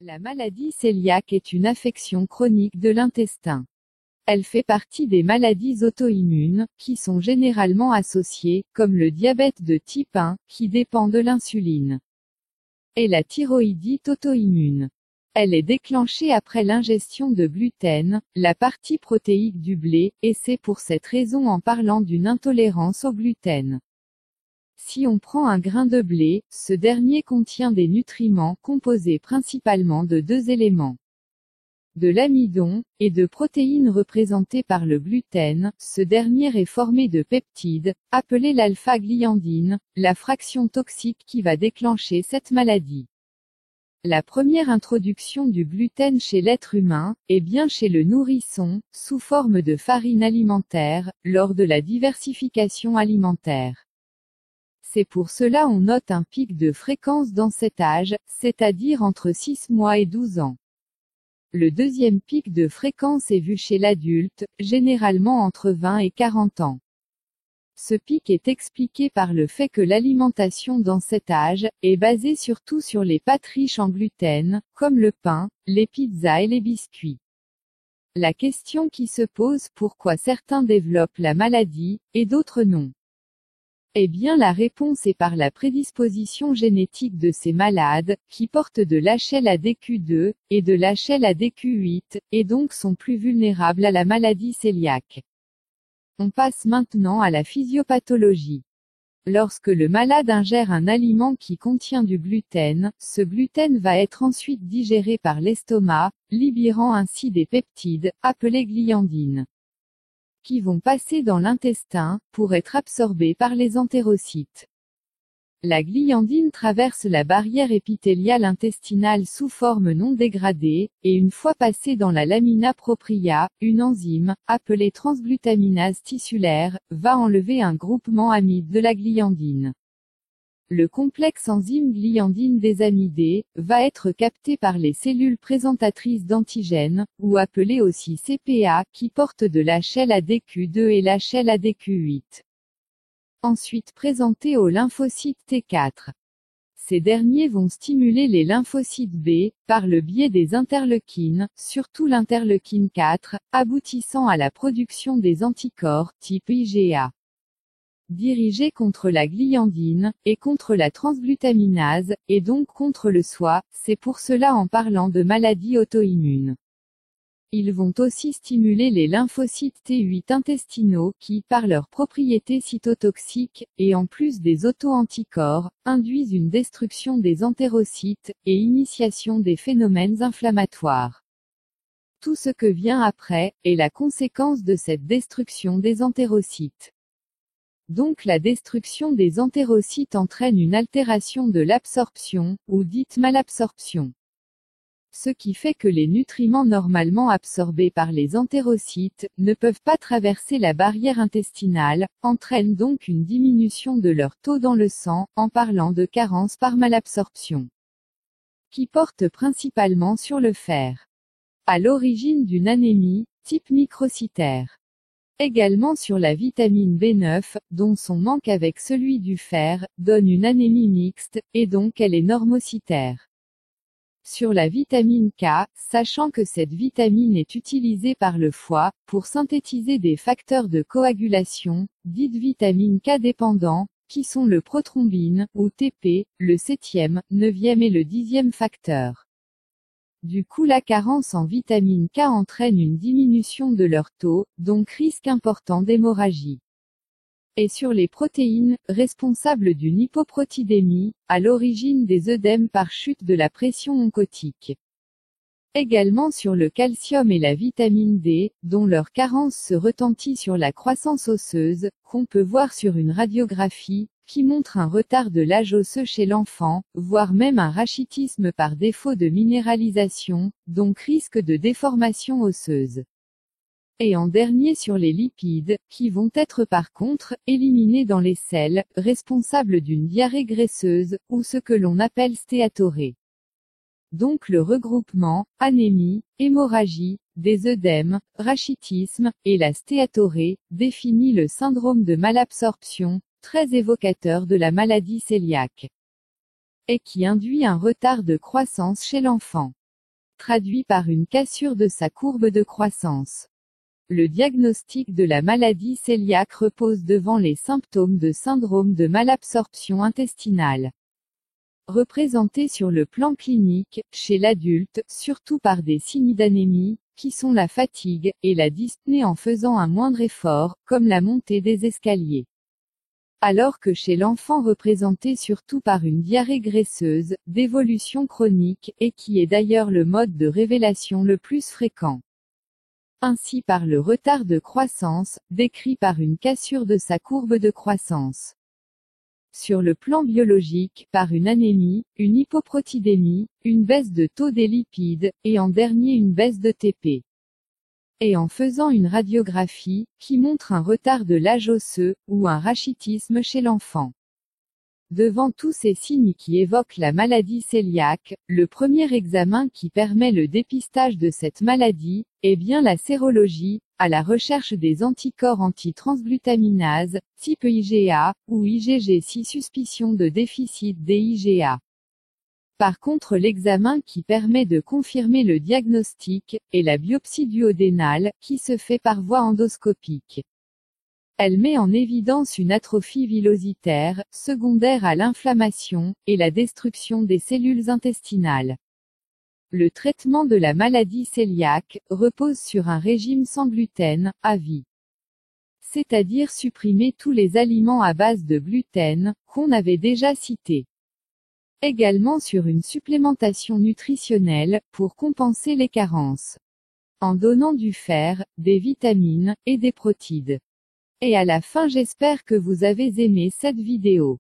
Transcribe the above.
La maladie cœliaque est une affection chronique de l'intestin. Elle fait partie des maladies auto-immunes, qui sont généralement associées, comme le diabète de type 1, qui dépend de l'insuline, et la thyroïdite auto-immune. Elle est déclenchée après l'ingestion de gluten, la partie protéique du blé, et c'est pour cette raison en parlant d'une intolérance au gluten. Si on prend un grain de blé, ce dernier contient des nutriments composés principalement de deux éléments, de l'amidon, et de protéines représentées par le gluten. Ce dernier est formé de peptides, appelés l'alpha-gliandine, la fraction toxique qui va déclencher cette maladie. La première introduction du gluten chez l'être humain, est bien chez le nourrisson, sous forme de farine alimentaire, lors de la diversification alimentaire. C'est pour cela on note un pic de fréquence dans cet âge, c'est-à-dire entre 6 mois et 12 ans. Le deuxième pic de fréquence est vu chez l'adulte, généralement entre 20 et 40 ans. Ce pic est expliqué par le fait que l'alimentation dans cet âge, est basée surtout sur les pâtes riches en gluten, comme le pain, les pizzas et les biscuits. La question qui se pose, pourquoi certains développent la maladie, et d'autres non? Eh bien la réponse est par la prédisposition génétique de ces malades, qui portent de l'HLA-DQ2, et de l'HLA-DQ8, et donc sont plus vulnérables à la maladie cœliaque. On passe maintenant à la physiopathologie. Lorsque le malade ingère un aliment qui contient du gluten, ce gluten va être ensuite digéré par l'estomac, libérant ainsi des peptides, appelés gliandines, qui vont passer dans l'intestin, pour être absorbés par les entérocytes. La gliandine traverse la barrière épithéliale intestinale sous forme non dégradée, et une fois passée dans la lamina propria, une enzyme, appelée transglutaminase tissulaire, va enlever un groupement amide de la gliandine. Le complexe enzyme gliandine désamidée, va être capté par les cellules présentatrices d'antigènes, ou appelées aussi CPA, qui portent de l'HLA-DQ2 et l'HLA-DQ8. Ensuite présenté aux lymphocytes T4. Ces derniers vont stimuler les lymphocytes B, par le biais des interleukines, surtout l'interleukine 4, aboutissant à la production des anticorps, type IgA, dirigés contre la gliandine, et contre la transglutaminase, et donc contre le SOA, c'est pour cela en parlant de maladie auto-immune. Ils vont aussi stimuler les lymphocytes T8 intestinaux qui, par leurs propriétés cytotoxiques, et en plus des auto-anticorps, induisent une destruction des entérocytes, et initiation des phénomènes inflammatoires. Tout ce que vient après, est la conséquence de cette destruction des entérocytes. Donc la destruction des entérocytes entraîne une altération de l'absorption, ou dite malabsorption. Ce qui fait que les nutriments normalement absorbés par les entérocytes, ne peuvent pas traverser la barrière intestinale, entraîne donc une diminution de leur taux dans le sang, en parlant de carence par malabsorption, qui porte principalement sur le fer. À l'origine d'une anémie, type microcytaire. Également sur la vitamine B9, dont son manque avec celui du fer, donne une anémie mixte, et donc elle est normocytaire. Sur la vitamine K, sachant que cette vitamine est utilisée par le foie, pour synthétiser des facteurs de coagulation, dites vitamine K dépendants, qui sont le prothrombine, ou TP, le 7e, 9e et le 10e facteur. Du coup la carence en vitamine K entraîne une diminution de leur taux, donc risque important d'hémorragie. Et sur les protéines, responsables d'une hypoprotidémie, à l'origine des œdèmes par chute de la pression oncotique. Également sur le calcium et la vitamine D, dont leur carence se retentit sur la croissance osseuse, qu'on peut voir sur une radiographie, qui montre un retard de l'âge osseux chez l'enfant, voire même un rachitisme par défaut de minéralisation, donc risque de déformation osseuse. Et en dernier sur les lipides, qui vont être par contre, éliminés dans les selles, responsables d'une diarrhée graisseuse, ou ce que l'on appelle stéatorée. Donc le regroupement, anémie, hémorragie, des œdèmes, rachitisme, et la stéatorée, définit le syndrome de malabsorption, très évocateur de la maladie cœliaque, et qui induit un retard de croissance chez l'enfant. traduit par une cassure de sa courbe de croissance. Le diagnostic de la maladie cœliaque repose devant les symptômes de syndrome de malabsorption intestinale. Représenté sur le plan clinique, chez l'adulte, surtout par des signes d'anémie, qui sont la fatigue, et la dyspnée en faisant un moindre effort, comme la montée des escaliers. Alors que chez l'enfant représenté surtout par une diarrhée graisseuse, d'évolution chronique, et qui est d'ailleurs le mode de révélation le plus fréquent. Ainsi par le retard de croissance, décrit par une cassure de sa courbe de croissance. Sur le plan biologique, par une anémie, une hypoprotidémie, une baisse de taux des lipides, et en dernier une baisse de TP. Et en faisant une radiographie, qui montre un retard de l'âge osseux, ou un rachitisme chez l'enfant. Devant tous ces signes qui évoquent la maladie cœliaque, le premier examen qui permet le dépistage de cette maladie, est bien la sérologie, à la recherche des anticorps anti-transglutaminase, type IgA, ou IgG si suspicion de déficit d'IgA. Par contre l'examen qui permet de confirmer le diagnostic, est la biopsie duodénale, qui se fait par voie endoscopique. Elle met en évidence une atrophie villositaire, secondaire à l'inflammation, et la destruction des cellules intestinales. Le traitement de la maladie cœliaque repose sur un régime sans gluten, à vie. C'est-à-dire supprimer tous les aliments à base de gluten, qu'on avait déjà cités. Également sur une supplémentation nutritionnelle, pour compenser les carences. En donnant du fer, des vitamines, et des protides. Et à la fin j'espère que vous avez aimé cette vidéo.